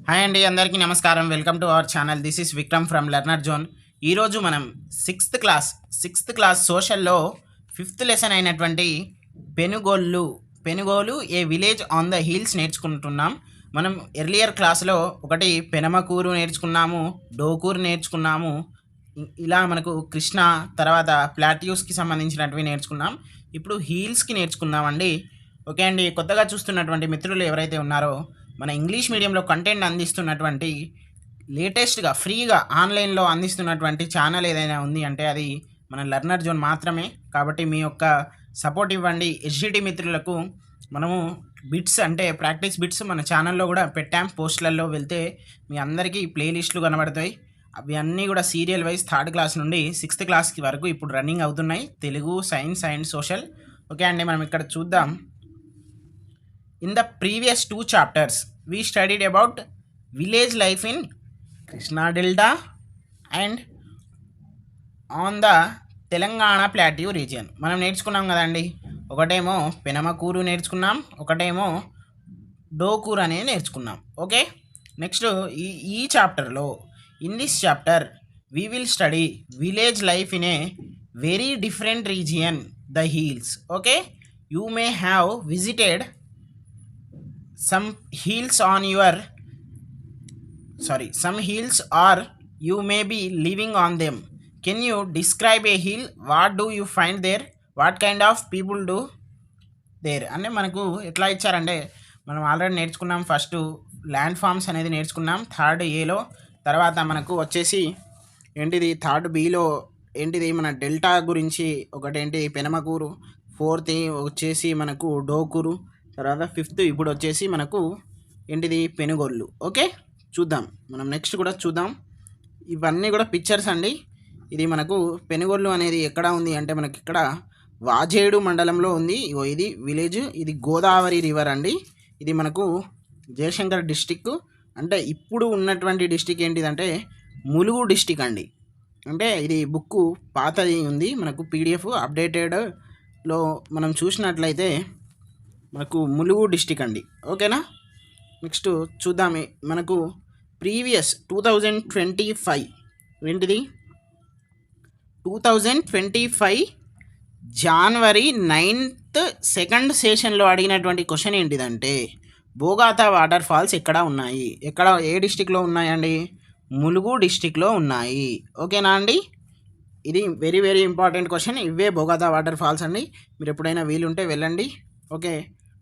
Hi అండి, అందరికీ నమస్కారం. Welcome to our channel. This is Vikram from learner zone. ఈరోజు మనం సిక్స్త్ క్లాస్ సోషల్లో ఫిఫ్త్ లెసన్ అయినటువంటి పెనుగోలు ఏ విలేజ్ ఆన్ ద హిల్స్ నేర్చుకుంటున్నాం. మనం ఎర్లియర్ క్లాస్లో ఒకటి పెనమకూరు నేర్చుకున్నాము, డోకూరు నేర్చుకున్నాము. ఇలా మనకు కృష్ణ తర్వాత ప్లాట్యూస్కి సంబంధించినవి నేర్చుకున్నాం. ఇప్పుడు హీల్స్కి నేర్చుకున్నామండి. ఓకే అండి, కొత్తగా చూస్తున్నటువంటి మిత్రులు ఎవరైతే ఉన్నారో మన ఇంగ్లీష్ మీడియంలో కంటెంట్ అందిస్తున్నటువంటి లేటెస్ట్గా ఫ్రీగా ఆన్లైన్లో అందిస్తున్నటువంటి ఛానల్ ఏదైనా ఉంది అంటే అది మన లెర్నర్ జోన్ మాత్రమే. కాబట్టి మీ యొక్క సపోర్ట్ ఇవ్వండి. ఎస్జిటి మిత్రులకు మనము బిట్స్ అంటే ప్రాక్టీస్ బిట్స్ మన ఛానల్లో కూడా పెట్టాం. పోస్టులలో వెళ్తే మీ అందరికీ ప్లేలిస్టులు కనబడతాయి. అవి అన్నీ కూడా సీరియల్ వైజ్ థర్డ్ క్లాస్ నుండి సిక్స్త్ క్లాస్కి వరకు ఇప్పుడు రన్నింగ్ అవుతున్నాయి. Telugu, science and social. Okay అండి, మనం ఇక్కడ చూద్దాం. In the previous two chapters, we studied about village life in Krishna Delta and on the Telangana plateau region. మనం నేర్చుకున్నాం కదండి, ఒకటేమో పెనమకూరు నేర్చుకున్నాం, ఒకటేమో డోకూరు అనేది నేర్చుకున్నాం. ఓకే, నెక్స్ట్ ఈ చాప్టర్లో in this chapter we will study village life in a very different region, the hills. Okay, you may have visited some hills or you may be living on them. Can you describe a hill? What do you find there? What kind of people do there? అంటే మనకు ఎట్లా ఇచ్చారంటే మనం already నేర్చుకున్నాం. First land forms అనేది నేర్చుకున్నాం third ఏలో. తర్వాత మనకు వచ్చేసి ఏంటిది థర్డ్ బిలో ఏంటిది మన డెల్టా గురించి ఒకటేంటి పెనమకూరు, ఫోర్త్ వచ్చేసి మనకు డోకూరు, తర్వాత ఫిఫ్త్ ఇప్పుడు వచ్చేసి మనకు ఏంటిది పెనుగొల్లు. ఓకే, చూద్దాం మనం నెక్స్ట్ కూడా చూద్దాం. ఇవన్నీ కూడా పిక్చర్స్ అండి. ఇది మనకు పెనుగొల్లు అనేది ఎక్కడ ఉంది అంటే మనకి ఇక్కడ వాజేడు మండలంలో ఉంది. ఇది విలేజ్, ఇది గోదావరి రివర్ అండి. ఇది మనకు జయశంకర్ డిస్టిక్. అంటే ఇప్పుడు ఉన్నటువంటి డిస్టిక్ ఏంటిదంటే ములుగు డిస్టిక్ అండి. అంటే ఇది బుక్ పాతది ఉంది, మనకు పీడిఎఫ్ అప్డేటెడ్లో మనం చూసినట్లయితే మనకు ములుగు డిస్టిక్ అండి. ఓకేనా, నెక్స్ట్ చూద్దాం. మనకు ప్రీవియస్ 2025 ఏంటిది 2025 జనవరి 9th సెకండ్ సెషన్లో అడిగినటువంటి క్వశ్చన్ ఏంటిదంటే బోగాతా వాటర్ ఫాల్స్ ఎక్కడ ఉన్నాయి, ఏ డిస్టిక్లో ఉన్నాయండి? ములుగు డిస్టిక్లో ఉన్నాయి. ఓకేనా అండి, ఇది వెరీ వెరీ ఇంపార్టెంట్ క్వశ్చన్. ఇవే బోగాతా వాటర్ ఫాల్స్ అండి. మీరు ఎప్పుడైనా వీలుంటే వెళ్ళండి. ఓకే,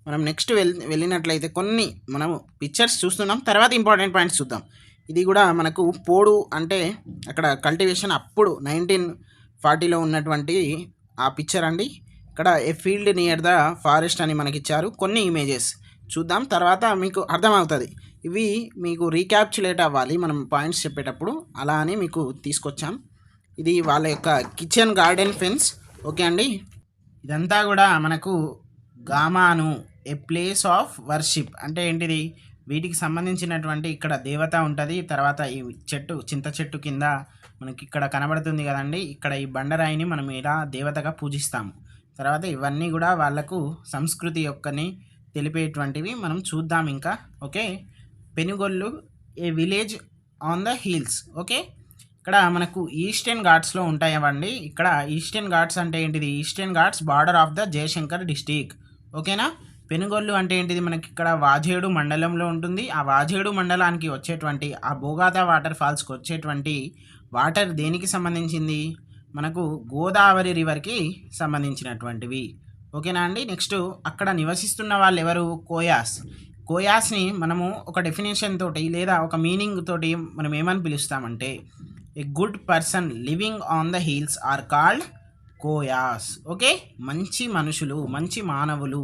మనం నెక్స్ట్ వెళ్ళినట్లయితే కొన్ని మనము పిక్చర్స్ చూస్తున్నాం, తర్వాత ఇంపార్టెంట్ పాయింట్స్ చూద్దాం. ఇది కూడా మనకు పోడు అంటే అక్కడ కల్టివేషన్ అప్పుడు 1940లో ఉన్నటువంటి ఆ పిక్చర్ అండి. ఇక్కడ ఏ ఫీల్డ్ నియర్ ద ఫారెస్ట్ అని మనకి ఇచ్చారు. కొన్ని ఇమేజెస్ చూద్దాం, తర్వాత మీకు అర్థమవుతుంది. ఇవి మీకు రీక్యాప్చులేట్ అవ్వాలి మనం పాయింట్స్ చెప్పేటప్పుడు, అలా అని మీకు తీసుకొచ్చాం. ఇది వాళ్ళ యొక్క కిచెన్ గార్డెన్ ఫెన్స్. ఓకే అండి, ఇదంతా కూడా మనకు గామాను ఏ ప్లేస్ ఆఫ్ వర్షిప్ అంటే ఏంటిది, వీటికి సంబంధించినటువంటి ఇక్కడ దేవత ఉంటుంది. తర్వాత ఈ చింత చెట్టు కింద మనకి ఇక్కడ కనబడుతుంది కదండి, ఇక్కడ ఈ బండరాయిని మనం ఇలా దేవతగా పూజిస్తాము. తర్వాత ఇవన్నీ కూడా వాళ్ళకు సంస్కృతి యొక్కని తెలిపేటువంటివి మనం చూద్దాం ఇంకా. Okay, Penugollu A village on the hills. Okay, ఇక్కడ మనకు ఈస్టర్న్ ఘాట్స్లో ఉంటాయండి. ఇక్కడ ఈస్టర్న్ ఘాట్స్ అంటే ఏంటిది, eastern Ghats border of the Jayashankar district. ఓకేనా, పెనుగొల్లు అంటే ఏంటిది మనకి ఇక్కడ వాజేడు మండలంలో ఉంటుంది. ఆ వాజేడు మండలానికి వచ్చేటువంటి ఆ బోగాతా వాటర్ ఫాల్స్కి వచ్చేటువంటి వాటర్ దేనికి సంబంధించింది, మనకు గోదావరి రివర్కి సంబంధించినటువంటివి. ఓకేనా అండి, నెక్స్ట్ అక్కడ నివసిస్తున్న వాళ్ళు ఎవరు, కోయాస్ని మనము ఒక డెఫినేషన్ తోటి లేదా ఒక మీనింగ్ తోటి మనం ఏమని పిలుస్తామంటే a good person living on the hills are called Koyas. Okay, మంచి మనుషులు, మంచి మానవులు,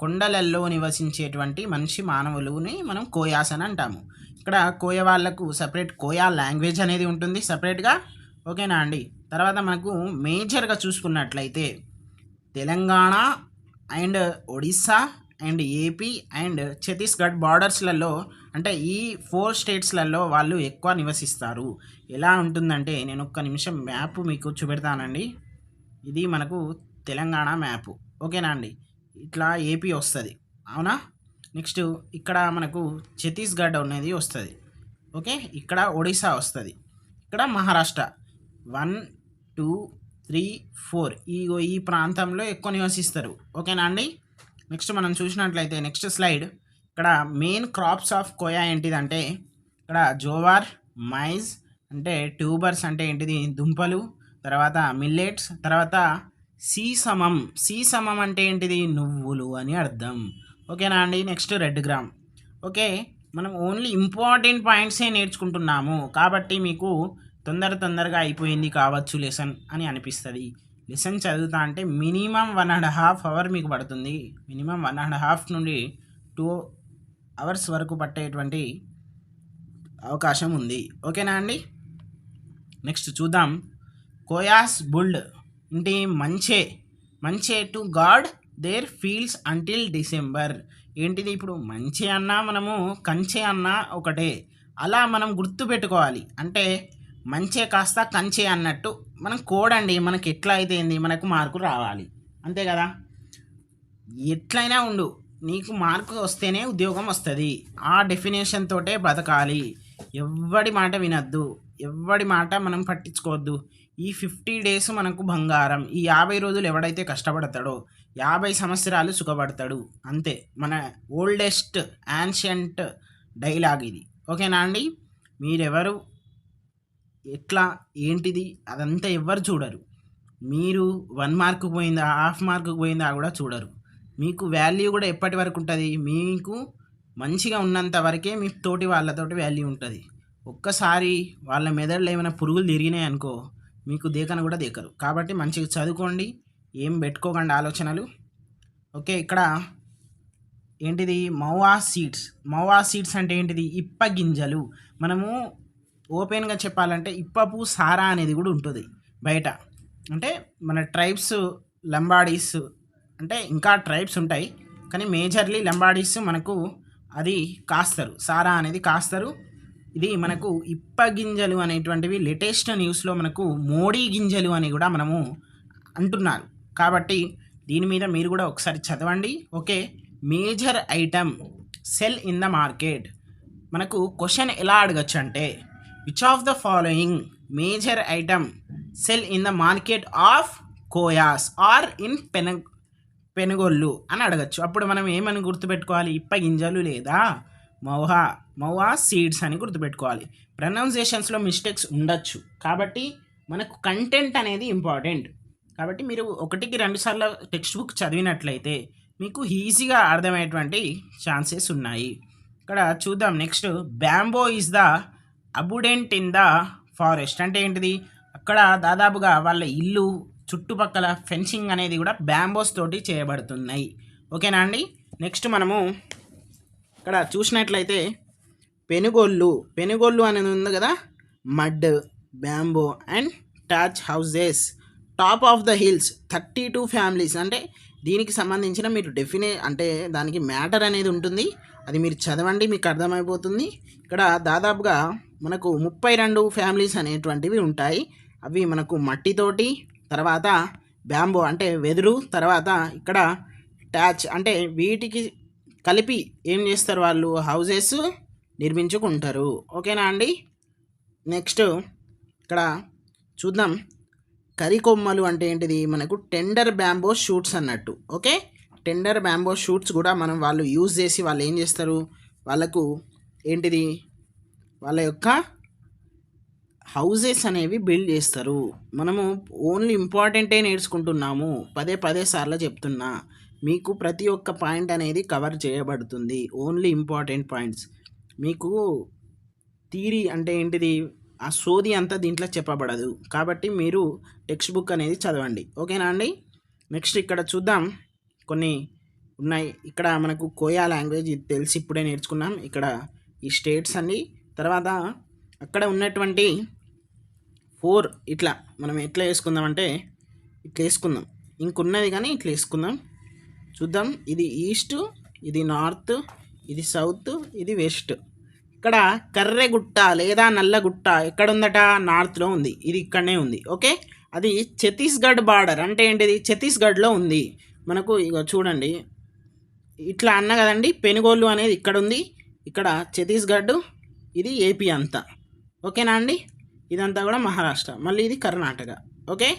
కొండలల్లో నివసించేటువంటి మనిషి మానవులుని మనం కోయాస్ అని అంటాము. ఇక్కడ కోయ వాళ్ళకు సపరేట్ కోయా లాంగ్వేజ్ అనేది ఉంటుంది సపరేట్గా. ఓకేనా అండి, తర్వాత మనకు మేజర్గా చూసుకున్నట్లయితే Telangana and Odisha and AP and Chhattisgarh బార్డర్స్లలో అంటే ఈ 4 స్టేట్స్లలో వాళ్ళు ఎక్కువ నివసిస్తారు. ఎలా ఉంటుందంటే నేను ఒక్క నిమిషం మ్యాప్ మీకు చూపెడతానండి. ఇది మనకు తెలంగాణ మ్యాప్. ఓకేనా అండి, ఇట్లా ఏపీ వస్తుంది, అవునా? నెక్స్ట్ ఇక్కడ మనకు ఛత్తీస్గఢ్ అనేది వస్తుంది. ఓకే, ఇక్కడ ఒడిశా వస్తుంది, ఇక్కడ మహారాష్ట్ర 1 2 3 4 ఈ ప్రాంతంలో ఎక్కువ నివసిస్తారు. ఓకేనా అండి. నెక్స్ట్ మనం చూసినట్లయితే నెక్స్ట్ స్లైడ్, ఇక్కడ మెయిన్ క్రాప్స్ ఆఫ్ కోయా ఏంటిదంటే ఇక్కడ జోవార్, మైజ్ అంటే ట్యూబర్స్ అంటే ఏంటిది దుంపలు, తర్వాత మిల్లెట్స్, తర్వాత సీసమం అంటే ఏంటిది నువ్వులు అని అర్థం. ఓకేనా అండి. Next red gram. ఓకే, మనం ఓన్లీ ఇంపార్టెంట్ పాయింట్సే నేర్చుకుంటున్నాము కాబట్టి మీకు తొందరగా అయిపోయింది కావచ్చు లెసన్ అని అనిపిస్తుంది. లెసన్ చదువుతా అంటే మినిమం 1.5 అవర్ మీకు పడుతుంది. మినిమం 1.5 నుండి 2 అవర్స్ వరకు పట్టేటువంటి అవకాశం ఉంది. ఓకేనా అండి. నెక్స్ట్ చూద్దాం. కోయాస్ బుల్డ్ అంటే మంచే to guard their fields until December. ఏంటిది ఇప్పుడు మంచి అన్నా మనము కంచె అన్నా ఒకటే, అలా మనం గుర్తు పెట్టుకోవాలి. అంటే మంచే కాస్త కంచె అన్నట్టు మనం కోడండి, మనకి ఎట్లా అయితే మనకు మార్కు రావాలి అంతే కదా. ఎట్లయినా ఉండు, నీకు మార్కు వస్తేనే ఉద్యోగం వస్తుంది. ఆ డెఫినేషన్ తోటే బతకాలి. ఎవ్వడి మాట వినద్దు, ఎవ్వడి మాట మనం పట్టించుకోవద్దు. ఈ 50 డేస్ మనకు బంగారం. ఈ 50 రోజులు ఎవడైతే కష్టపడతాడో 50 సంవత్సరాలు సుఖపడతాడు అంతే. మన ఓల్డెస్ట్ యాన్షియంట్ డైలాగ్ ఇది. ఓకేనా అండి. మీరెవరు ఎట్లా ఏంటిది అదంతా ఎవ్వరు చూడరు. మీరు 1 మార్కు పోయిందా, హాఫ్ మార్కు పోయిందా కూడా చూడరు. మీకు వాల్యూ కూడా ఎప్పటి వరకు ఉంటుంది, మీకు మంచిగా ఉన్నంత వరకే మీ తోటి వాళ్ళతోటి వాల్యూ ఉంటుంది. ఒక్కసారి వాళ్ళ మెదడులో ఏమైనా పురుగులు తిరిగినాయి అనుకో, మీకు దేకను కూడా దేకరు. కాబట్టి మంచిగా చదువుకోండి, ఏం పెట్టుకోకండి ఆలోచనలు. ఓకే, ఇక్కడ ఏంటిది మౌవా సీడ్స్ అంటే ఏంటిది ఇప్ప గింజలు. మనము ఓపెన్గా చెప్పాలంటే ఇప్పపు సారా అనేది కూడా ఉంటుంది బయట. అంటే మన ట్రైబ్స్ లంబాడీస్ అంటే ఇంకా ట్రైబ్స్ ఉంటాయి కానీ మేజర్లీ లంబాడీస్ మనకు అది కాస్తారు, సారా అనేది కాస్తారు. ఇది మనకు ఇప్ప గింజలు అనేటువంటివి లేటెస్ట్ న్యూస్లో మనకు మోడీ గింజలు అని కూడా మనము అంటున్నారు. కాబట్టి దీని మీద మీరు కూడా ఒకసారి చదవండి. Okay, major item sell in the market. మనకు క్వశ్చన్ ఎలా అడగచ్చు అంటే which of the following major item sell in the market of Koyas are in Penugollu అని అడగచ్చు. అప్పుడు మనం ఏమని గుర్తుపెట్టుకోవాలి, ఇప్ప గింజలు లేదా మౌవా సీడ్స్ అని గుర్తుపెట్టుకోవాలి. ప్రొనౌన్సియేషన్స్లో మిస్టేక్స్ ఉండొచ్చు కాబట్టి మనకు కంటెంట్ అనేది ఇంపార్టెంట్. కాబట్టి మీరు 1-2 సార్లు టెక్స్ట్ బుక్ చదివినట్లయితే మీకు ఈజీగా అర్థమయ్యేటువంటి ఛాన్సెస్ ఉన్నాయి. ఇక్కడ చూద్దాం. Next bamboo is the abundant in the forest అంటే ఏంటిది, అక్కడ దాదాపుగా వాళ్ళ ఇల్లు చుట్టుపక్కల ఫెన్సింగ్ అనేది కూడా బ్యాంబోస్ తోటి చేయబడుతున్నాయి. ఓకేనా అండి. నెక్స్ట్ మనము ఇక్కడ చూసినట్లయితే పెనుగొల్లు అనేది ఉంది కదా, mud, bamboo and thatch houses top of the hills 32 families. అంటే దీనికి సంబంధించిన మీరు అంటే దానికి మ్యాటర్ అనేది ఉంటుంది, అది మీరు చదవండి మీకు అర్థమైపోతుంది. ఇక్కడ దాదాపుగా మనకు 32 ఫ్యామిలీస్ అనేటువంటివి ఉంటాయి. అవి మనకు మట్టితోటి, తర్వాత బ్యాంబో అంటే వెదురు, తర్వాత ఇక్కడ టాచ్ అంటే వీటికి కలిపి ఏం చేస్తారు వాళ్ళు హౌజెస్ నిర్మించుకుంటారు. ఓకేనా అండి. నెక్స్ట్ ఇక్కడ చూద్దాం. కరికొమ్మలు అంటే ఏంటిది, మనకు టెండర్ బ్యాంబో షూట్స్ అన్నట్టు. ఓకే, టెండర్ బ్యాంబో షూట్స్ కూడా మనం వాళ్ళు యూజ్ చేసి వాళ్ళు ఏం చేస్తారు, వాళ్ళకు ఏంటిది వాళ్ళ యొక్క హౌజెస్ అనేవి బిల్డ్ చేస్తారు. మనము ఓన్లీ ఇంపార్టెంటే నేర్చుకుంటున్నాము, పదే సార్లు చెప్తున్నా. మీకు ప్రతి ఒక్క పాయింట్ అనేది కవర్ చేయబడుతుంది, ఓన్లీ ఇంపార్టెంట్ పాయింట్స్. మీకు థియరీ అంటే ఏంటిది ఆ సోది అంతా దీంట్లో చెప్పబడదు. కాబట్టి మీరు టెక్స్ట్ బుక్ అనేది చదవండి. ఓకేనా అండి. నెక్స్ట్ ఇక్కడ చూద్దాం, కొన్ని ఉన్నాయి. ఇక్కడ మనకు కోయా లాంగ్వేజ్ ఇది తెలిసి ఇప్పుడే నేర్చుకున్నాం. ఇక్కడ ఈ స్టేట్స్ అన్ని, తర్వాత అక్కడ ఉన్నటువంటి 4 ఇట్లా మనం ఎట్లా వేసుకుందామంటే ఇట్లా వేసుకుందాం, ఇంకున్నది కానీ ఇట్లా వేసుకుందాం. చూద్దాం. ఇది ఈస్ట్, ఇది నార్త్, ఇది సౌత్, ఇది వెస్ట్. ఇక్కడ కర్రెగుట్ట లేదా నల్లగుట్ట ఎక్కడుందట, నార్త్లో ఉంది. ఇది ఇక్కడనే ఉంది. ఓకే, అది ఛత్తీస్గఢ్ బార్డర్ అంటే ఏంటిది ఛత్తీస్గఢ్లో ఉంది. మనకు ఇక చూడండి ఇట్లా అన్న కదండి, పెనుగోలు అనేది ఇక్కడ ఉంది, ఇక్కడ ఛత్తీస్గఢ్, ఇది ఏపీ అంతా. ఓకేనా అండి? ఇదంతా కూడా మహారాష్ట్ర, మళ్ళీ ఇది కర్ణాటక. ఓకే,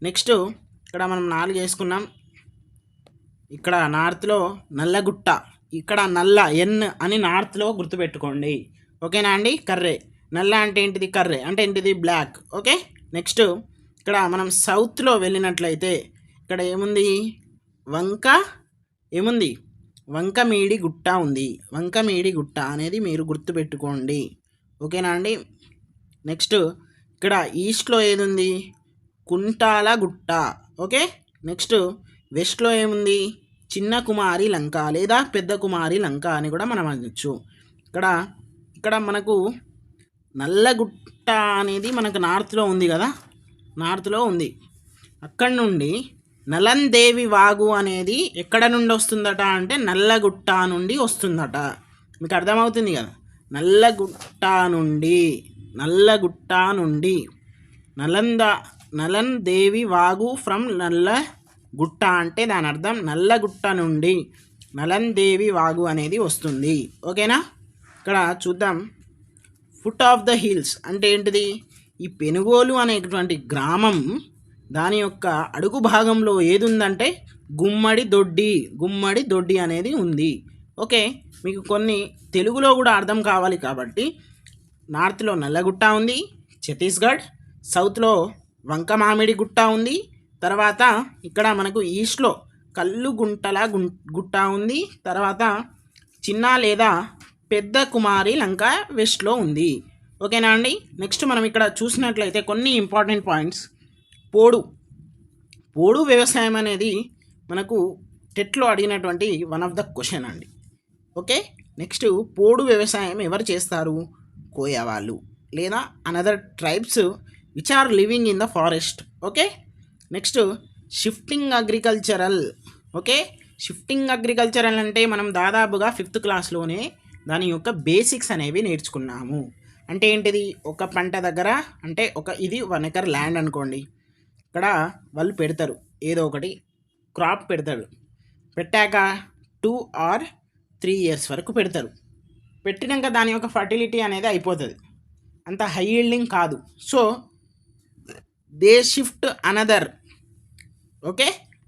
నెక్స్ట్ ఇక్కడ మనం 4 వేసుకున్నాం. ఇక్కడ నార్త్లో నల్లగుట్ట, ఇక్కడ నల్ల ఎన్ అని నార్త్లో గుర్తుపెట్టుకోండి. ఓకేనా అండి? కర్రే, నల్ల అంటే ఏంటిది? కర్రే అంటే ఏంటిది? బ్లాక్. ఓకే, నెక్స్ట్ ఇక్కడ మనం సౌత్లో వెళ్ళినట్లయితే ఇక్కడ ఏముంది? వంక, ఏముంది? వంకమీడి గుట్ట ఉంది. వంకమీడి గుట్ట అనేది మీరు గుర్తుపెట్టుకోండి. ఓకేనా అండి? నెక్స్ట్ ఇక్కడ ఈస్ట్లో ఏది ఉంది? కుంటాల గుట్ట. ఓకే, నెక్స్ట్ వెస్ట్లో ఏముంది? చిన్న కుమారి లంక లేదా పెద్ద కుమారి లంక అని కూడా మనం అనొచ్చు. ఇక్కడ ఇక్కడ మనకు నల్లగుట్ట అనేది మనకు నార్త్లో ఉంది కదా, నార్త్లో ఉంది. అక్కడి నుండి నలందేవి వాగు అనేది ఎక్కడ నుండి వస్తుందట అంటే నల్లగుట్ట నుండి వస్తుందట. మీకు అర్థమవుతుంది కదా, నల్లగుట్ట నుండి, నల్లగుట్ట నుండి నలందేవి వాగు ఫ్రమ్ నల్లగుట్ట అంటే దాని అర్థం నల్లగుట్ట నుండి నలందేవి వాగు అనేది వస్తుంది. ఓకేనా? ఇక్కడ చూద్దాం, ఫుట్ ఆఫ్ ద హిల్స్ అంటే ఏంటిది? ఈ పెనుగోలు అనేటువంటి గ్రామం దాని యొక్క అడుగు భాగంలో ఏది ఉందంటే గుమ్మడి దొడ్డి అనేది ఉంది. ఓకే, మీకు కొన్ని తెలుగులో కూడా అర్థం కావాలి కాబట్టి నార్త్లో నల్లగుట్ట ఉంది, ఛత్తీస్గఢ్, సౌత్లో వంక మామిడి గుట్ట ఉంది, తర్వాత ఇక్కడ మనకు ఈస్ట్లో కల్లుగుంటల గుట్ట ఉంది, తర్వాత చిన్న లేదా పెద్ద కుమారి లంక వెస్ట్లో ఉంది. ఓకేనా అండి? నెక్స్ట్ మనం ఇక్కడ చూసినట్లయితే కొన్ని ఇంపార్టెంట్ పాయింట్స్. పోడు వ్యవసాయం అనేది మనకు టెట్లో అడిగినటువంటి వన్ ఆఫ్ ద క్వశ్చన్ అండి. ఓకే, నెక్స్ట్ పోడు వ్యవసాయం ఎవరు చేస్తారు? కోయా వాళ్ళు లేదా another tribes which are living in the forest. Okay, next shifting agricultural. Okay, shifting agricultural అంటే మనం దాదాపుగా 5th క్లాస్లోనే దాని యొక్క బేసిక్స్ అనేవి నేర్చుకున్నాము. అంటే ఏంటిది? ఒక పంట దగ్గర అంటే ఇది 1 ఎకర్ ల్యాండ్ అనుకోండి, ఇక్కడ వాళ్ళు పెడతారు ఏదో ఒకటి క్రాప్ పెడతాడు. పెట్టాక 2 or 3 years వరకు పెడతారు. పెట్టినాక దాని యొక్క ఫర్టిలిటీ అనేది అయిపోతుంది, అంత హై ఈల్డింగ్ కాదు. So they shift another. Okay,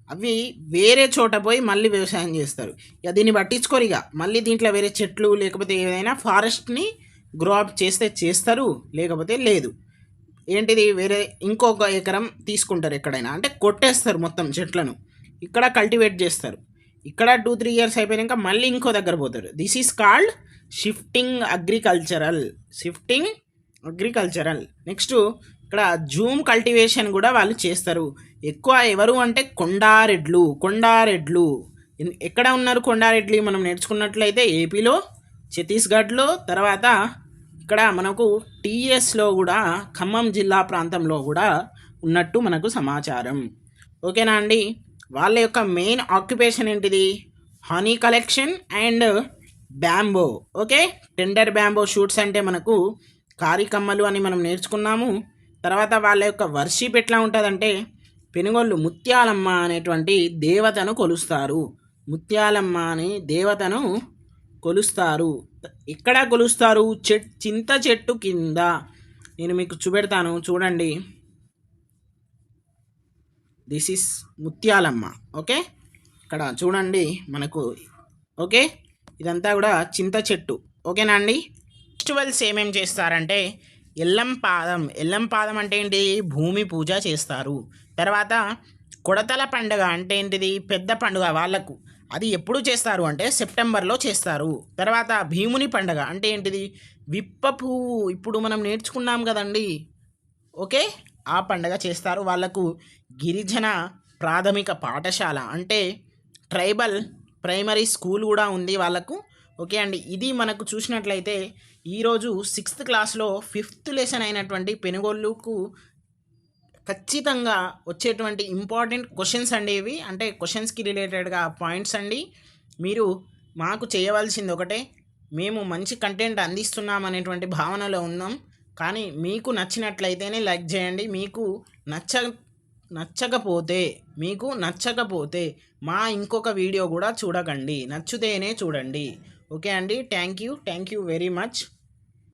అవి వేరే చోట పోయి మళ్ళీ వ్యవసాయం చేస్తారు. ఇక దీన్ని పట్టించుకోరు, ఇక మళ్ళీ దీంట్లో వేరే చెట్లు లేకపోతే ఏదైనా ఫారెస్ట్ని గ్రో అప్ చేస్తే చేస్తారు, లేకపోతే లేదు. ఏంటిది? వేరే ఇంకొక ఎకరం తీసుకుంటారు ఎక్కడైనా, అంటే కొట్టేస్తారు మొత్తం చెట్లను, ఇక్కడ కల్టివేట్ చేస్తారు. ఇక్కడ 2-3 years అయిపోయాక మళ్ళీ ఇంకో దగ్గర పోతారు. This is called shifting agricultural. Next ఇక్కడ జూమ్ కల్టివేషన్ కూడా వాళ్ళు చేస్తారు. ఎక్కువ ఎవరు అంటే కొండారెడ్లు. ఎక్కడ ఉన్నారు కొండారెడ్లు? మనం నేర్చుకున్నట్లయితే ఏపీలో, ఛత్తీస్గఢ్లో, తర్వాత ఇక్కడ మనకు టీఎస్లో కూడా ఖమ్మం జిల్లా ప్రాంతంలో కూడా ఉన్నట్టు మనకు సమాచారం. ఓకేనా అండి? వాళ్ళ యొక్క మెయిన్ ఆక్యుపేషన్ ఏంటిది? Honey collection and bamboo. Okay, tender bamboo shoots అంటే మనకు కారికమ్మలు అని మనం నేర్చుకున్నాము. తర్వాత వాళ్ళ యొక్క వర్షిప్ ఎట్లా ఉంటుందంటే పెనుగొల్లు ముత్యాలమ్మ అనేటువంటి దేవతను కొలుస్తారు. ముత్యాలమ్మ అనే దేవతను కొలుస్తారు. ఎక్కడ కొలుస్తారు? చింత చెట్టు కింద. నేను మీకు చూపెడతాను, చూడండి. This is Mutyalamma. ఓకే, ఇక్కడ చూడండి మనకు. ఓకే, ఇదంతా కూడా చింత చెట్టు. ఓకేనా అండి? ఫెస్టివల్స్ ఏమేమి చేస్తారంటే ఎల్లంపాదం అంటే ఏంటి? భూమి పూజ చేస్తారు. తర్వాత కొడతల పండుగ అంటే ఏంటిది? పెద్ద పండుగ వాళ్ళకు. అది ఎప్పుడు చేస్తారు అంటే సెప్టెంబర్లో చేస్తారు. తర్వాత భీముని పండుగ అంటే ఏంటిది? విప్ప పువ్వు, ఇప్పుడు మనం నేర్చుకున్నాం కదండి. ఓకే, ఆ పండుగ చేస్తారు. వాళ్ళకు గిరిజన ప్రాథమిక పాఠశాల అంటే ట్రైబల్ ప్రైమరీ స్కూల్ కూడా ఉంది వాళ్ళకు. ఓకే అండి, ఇది మనకు చూసినట్లయితే ఈరోజు 6th క్లాస్లో 5th లెసన్ అయినటువంటి పెనుగొల్లుకు ఖచ్చితంగా వచ్చేటువంటి ఇంపార్టెంట్ క్వశ్చన్స్ అండి ఇవి. అంటే క్వశ్చన్స్కి రిలేటెడ్గా పాయింట్స్ అండి. మీరు మాకు చేయవలసింది ఒకటే, మేము మంచి కంటెంట్ అందిస్తున్నాం అనేటువంటి భావనలో ఉన్నాం. కానీ మీకు నచ్చినట్లయితేనే లైక్ చేయండి. మీకు నచ్చకపోతే మా ఇంకొక వీడియో కూడా చూడకండి, నచ్చితేనే చూడండి. ఓకే అండి, థ్యాంక్ యూ వెరీ మచ్.